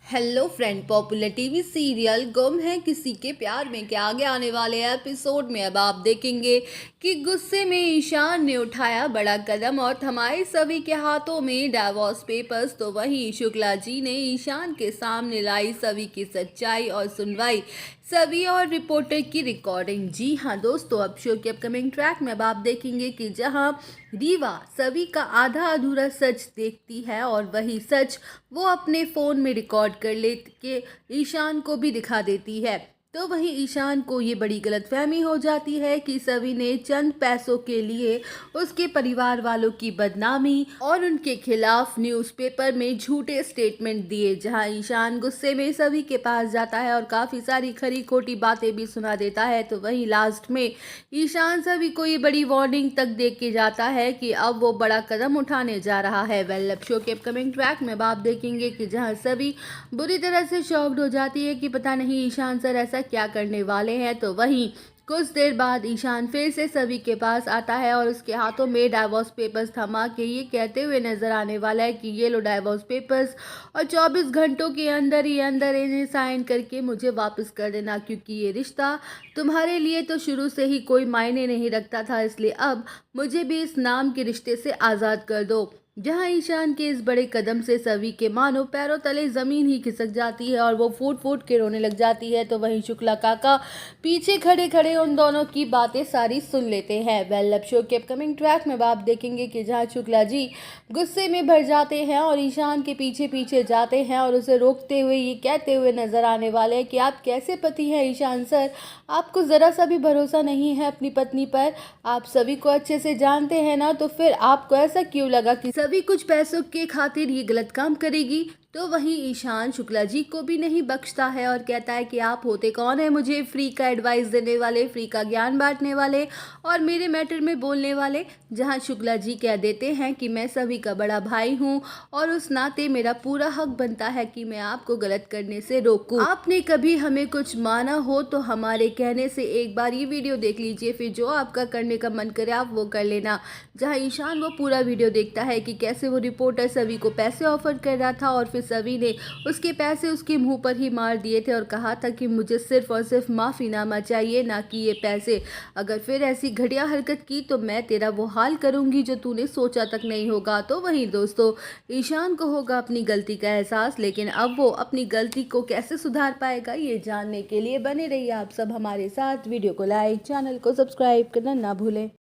Hello friend, popular TV serial गुम है किसी के प्यार में के आगे आने वाले एपिसोड में अब आप देखेंगे कि गुस्से में ईशान ने उठाया बड़ा कदम और थमाए सभी के हाथों में डाइवोर्स पेपर्स। तो वहीं शुक्ला जी ने ईशान के सामने लाई सभी की सच्चाई और सुनवाई, सभी और रिपोर्टर की रिकॉर्डिंग। जी हाँ दोस्तों, अब शो के अपकमिंग ट्रैक में अब आप देखेंगे कि जहां रीवा सभी का आधा अधूरा सच देखती है और वही सच वो अपने फ़ोन में रिकॉर्ड कर ले के ईशान को भी दिखा देती है। तो वहीं ईशान को ये बड़ी गलतफहमी हो जाती है कि सभी ने चंद पैसों के लिए उसके परिवार वालों की बदनामी और उनके खिलाफ न्यूज़पेपर में झूठे स्टेटमेंट दिए। जहां ईशान गुस्से में सभी के पास जाता है और काफ़ी सारी खरी खोटी बातें भी सुना देता है। तो वहीं लास्ट में ईशान सभी को ये बड़ी वार्निंग तक दे के जाता है कि अब वो बड़ा कदम उठाने जा रहा है। वेल, अब शो के अपकमिंग ट्रैक में अब आप देखेंगे कि जहां सभी बुरी तरह से शॉक्ड हो जाती है कि पता नहीं ईशान सर ऐसा क्या करने वाले हैं। तो वहीं कुछ देर बाद ईशान फिर से सभी के पास आता है और उसके हाथों में डाइवोर्स पेपर्स थमा के ये कहते हुए नजर आने वाला है कि ये लो डाइवोर्स पेपर्स और 24 घंटों के अंदर ही अंदर इन्हें साइन करके मुझे वापस कर देना, क्योंकि ये रिश्ता तुम्हारे लिए तो शुरू से ही कोई मायने नहीं रखता था, इसलिए अब मुझे भी इस नाम के रिश्ते से आज़ाद कर दो। जहां ईशान के इस बड़े कदम से सभी के मानो पैरों तले जमीन ही खिसक जाती है और वो फूट फूट के रोने लग जाती है। तो वहीं शुक्ला काका पीछे खड़े खड़े उन दोनों की बातें सारी सुन लेते हैं। वेल, अब शो के अपकमिंग ट्रैक में आप देखेंगे कि जहां शुक्ला जी गुस्से में भर जाते हैं और ईशान के पीछे पीछे जाते हैं और उसे रोकते हुए ये कहते हुए नजर आने वाले हैं कि आप कैसे पति हैं ईशान सर, आपको ज़रा सा भी भरोसा नहीं है अपनी पत्नी पर, आप सभी को अच्छे से जानते हैं ना, तो फिर आपको ऐसा क्यों लगा कि सभी कुछ पैसों के खातिर ये गलत काम करेगी। तो वहीं ईशान शुक्ला जी को भी नहीं बख्शता है और कहता है कि आप होते कौन है मुझे फ्री का एडवाइस देने वाले, फ्री का ज्ञान बांटने वाले और मेरे मैटर में बोलने वाले। जहां शुक्ला जी कह देते हैं कि मैं सभी का बड़ा भाई हूं और उस नाते मेरा पूरा हक बनता है कि मैं आपको गलत करने से रोकूं। आपने कभी हमें कुछ माना हो तो हमारे कहने से एक बार ये वीडियो देख लीजिए, फिर जो आपका करने का मन करे आप वो कर लेना। जहां ईशान वो पूरा वीडियो देखता है कि कैसे वो रिपोर्टर सभी को पैसे ऑफर कर रहा था और फिर सभी ने उसके पैसे उसके मुंह पर ही मार दिए थे और कहा था कि मुझे सिर्फ और सिर्फ माफीनामा चाहिए, ना कि ये पैसे। अगर फिर ऐसी घटिया हरकत की तो मैं तेरा वो हाल करूंगी जो तूने सोचा तक नहीं होगा। तो वहीं दोस्तों, ईशान को होगा अपनी गलती का एहसास, लेकिन अब वो अपनी गलती को कैसे सुधार पाएगा ये जानने के लिए बने रहिए आप सब हमारे साथ। वीडियो को लाइक, चैनल को सब्सक्राइब करना ना भूलें।